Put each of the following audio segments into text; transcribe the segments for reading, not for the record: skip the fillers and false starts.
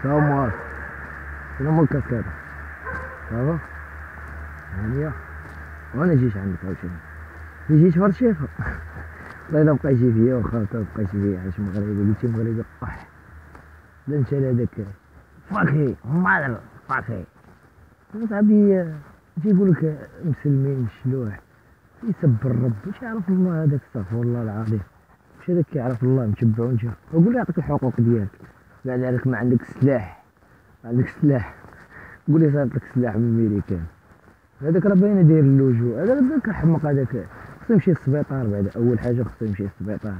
Ça moi, شنو هو الكاسكيطة؟ صافا هانية وانا جيت عندك عاوتاني جيت فرشيخة والله إلا بقيتي فيا واخا بقيتي فيا عايش مغربي قلتي مغربي قح لا انت هذاك فاكي مادر فاكي صاحبي تيقولك مسلمين شلوح يسب الرب واش يعرف الله هذاك استغفر الله العظيم واش هذاك كيعرف الله متبع وانت وقول له يعطيك الحقوق ديالك بعد ذلك ما عندك سلاح ما عندك سلاح قول لي صيفط لك سلاح من الميريكان هذاك راه باين داير اللوجو هذاك الحمق هذاك خصو يمشي للسبيطار بعد اول حاجه خصو يمشي للسبيطار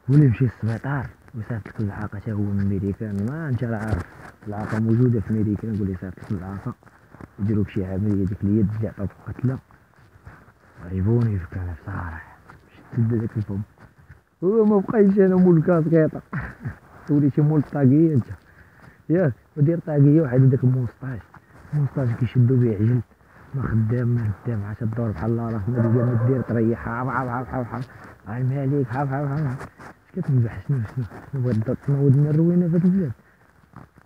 ولي يمشي للسبيطار ويصيفط لك العاقه حتى هو من الميريكان ما انت راه عارف العاقه موجوده في الميريكان قول لي صيفط لك العاقه يديروك شي عمليه ديك اليد اللي عطاوك قتله عجبوني فيك انا بصراحه شد داك الفم هو ما بقايش انا مول الكاسكيطه وليتي مول الطاقيه انت ياك ودير طاقيه واحد داك الموسطاج الموسطاج كيشدو بيه عجل ما خدام ما خدام عاد تدور بحال الله راه ما دير ما دير تريح حاف حاف حاف حاف حاف المالك حاف حاف حاف اش كتنبح شنو بغيت تنوضنا الروينه في هاد البلاد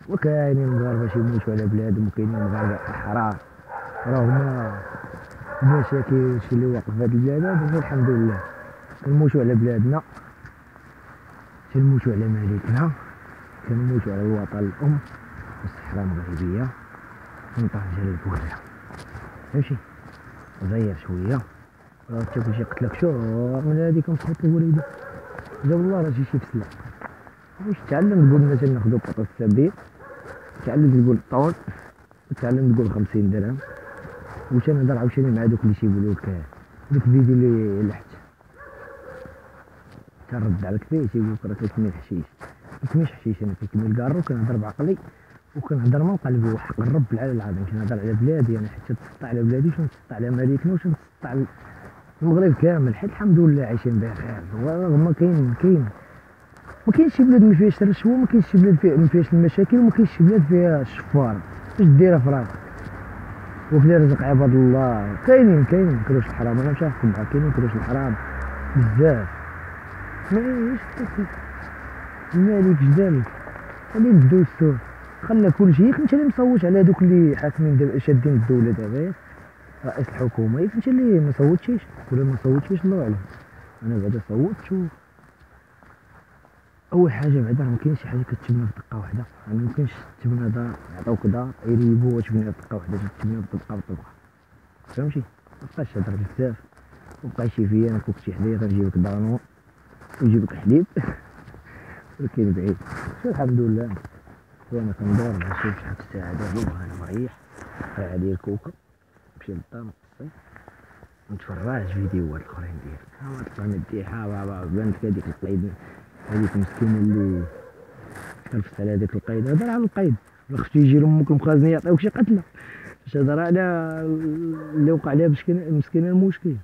وكاينين مغاربه يموتوا على بلادهم وكاينين مغاربه احرار راه هما المشاكل شي اللي واقف في هاد البلاد هذا الحمد لله كنموتوا على بلادنا كنموتوا على ملكنا كنموتوا على الوطن الام والصحراء المغربيه ونطلع ديال البوله فهمتي غير شويه راه تاكل شي قتلك شهور من هاديك مسخوط الوليده جا والله راه شي بسله واش تعلم تقول مثلا ناخدو بطاطس السابية تعلم تقول طول وتعلم تقول 50 درهم واش انا نهضر عاوتاني مع دوك اللي تيقولوا لك ديك الفيديو اللي لحت ترد عليك فيه تيقول لك راه كتميل حشيش ما كتميلش حشيش انا كنكمل كارو كنهضر بعقلي وكنهضر من قلبي وحق الرب العلي العظيم كنهضر على بلادي انا حتى نتسطى على بلادي واش نتسطى على مليكنا واش نتسطى على المغرب كامل حيت الحمد لله عايشين بخير ورغم كاين ما كاينش شي بلاد ما فيهاش الرشوه ما كاينش شي بلاد ما فيهاش المشاكل وما كاينش شي بلاد فيها الشفار واش ديرها في راسك وفي رزق عباد الله كاينين كروش الحرام انا مش نحكم معاك كاينين كروش الحرام بزاف ما الملك جدال خليه الدستور خلى كلشي ياك انت اللي مصوت على هادوك اللي حاكمين دابا شادين الدوله دابا ياك رئيس الحكومه ياك انت اللي ما صوتيش ولا ما صوتيش الله اعلم انا بعدا صوتت اول حاجه بعدا راه مكاينش شي حاجه كتبنى في دقه واحده يعني ممكنش تبنى دار يعطيوك دار يريبوها وتبنيها في دقه واحده تبنيها بطبقه فهمتي مابقاش تهضر بزاف مبقاش فيا انا كنت شي حدايا غنجيبك دانون ويجيبك حليب ولكن بعيد شو الحمد لله وانا كندور نشوف شحال الساعه دابا وانا مريح راه عليا الكوكا نمشي للدار نقصي ونتفرج فيديوهات الاخرين ديالك ها طلع مديحه بانت هذيك القيد هذيك المسكينه اللي كنفس على هذاك القيد هضر على القيد ولا خصو يجي لامك المخازن يعطيوك شي قتله باش هضر على اللي وقع لها المسكينه المشكل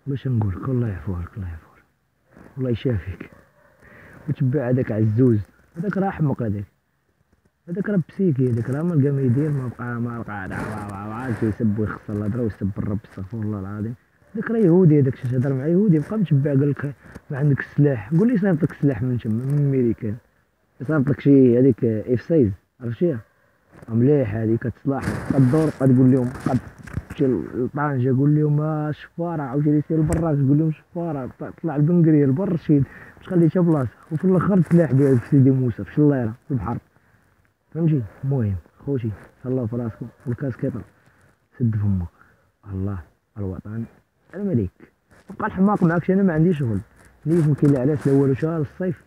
باش نقولك الله يعفوك الله يعفوك الله يشافيك وتبع هذاك عزوز هذاك راه حمق هذاك راه بسيكي هذاك راه ما لقى ما يدير ما لقى عاد كيسب ويخسر الهضره ويسب الرب استغفر الله العظيم هذاك راه يهودي هذاك شي تهضر مع يهودي بقى متبع قال لك ما عندك السلاح قول لي صيفط لك السلاح من تما من الميريكان صيفط لك شي هذيك اف 6 عرفتيها مليح هذيك كتصلح كدور بقى تقول لهم قد تمشي لطنجه قول لهم الشفاره عاوتاني سير لبراك قول لهم الشفاره طلع البنقريه البر رشيد باش خليتها بلاصه وفي الاخر السلاح ديالك في سيدي موسى في شليره في البحر فهمتي المهم خوتي تهلاو في راسكم والكاسكيطه سد فمك الله الوطن الملك بقى الحماق معاك انا ما عنديش شغل نيت مكاين علاش الاول شهر الصيف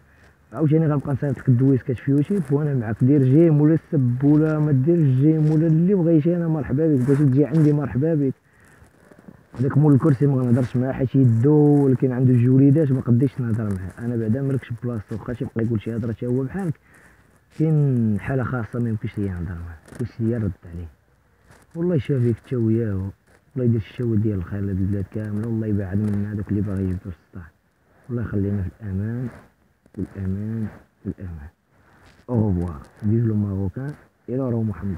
عاوتاني غنبقى نصيفط لك الدويس كتفيوتي وانا معاك دير جيم ولا السب ولا ما ديرش جيم ولا اللي بغيتي انا مرحبا بك بغيتي تجي عندي مرحبا بك هذاك مول الكرسي ما غنهضرش معاه حيت يدو ولكن عنده الجوليدات ما قديتش نهضر معاه انا بعدا مالكش بلاصتو واخا تيبقى يقول شي هضره حتى هو بحالك كاين حاله خاصه ما يمكنش ليا نهضر معاه يمكنش ليا نرد عليه والله يشافيك تا وياه الله يدير الشاور ديال الخير لهاد البلاد كامله والله يبعد منا هذوك اللي باغي يجبدوا السطح والله يخلينا في الامان والامان والامان. Au revoir. Vive le Marocain et le Roi Mohammed.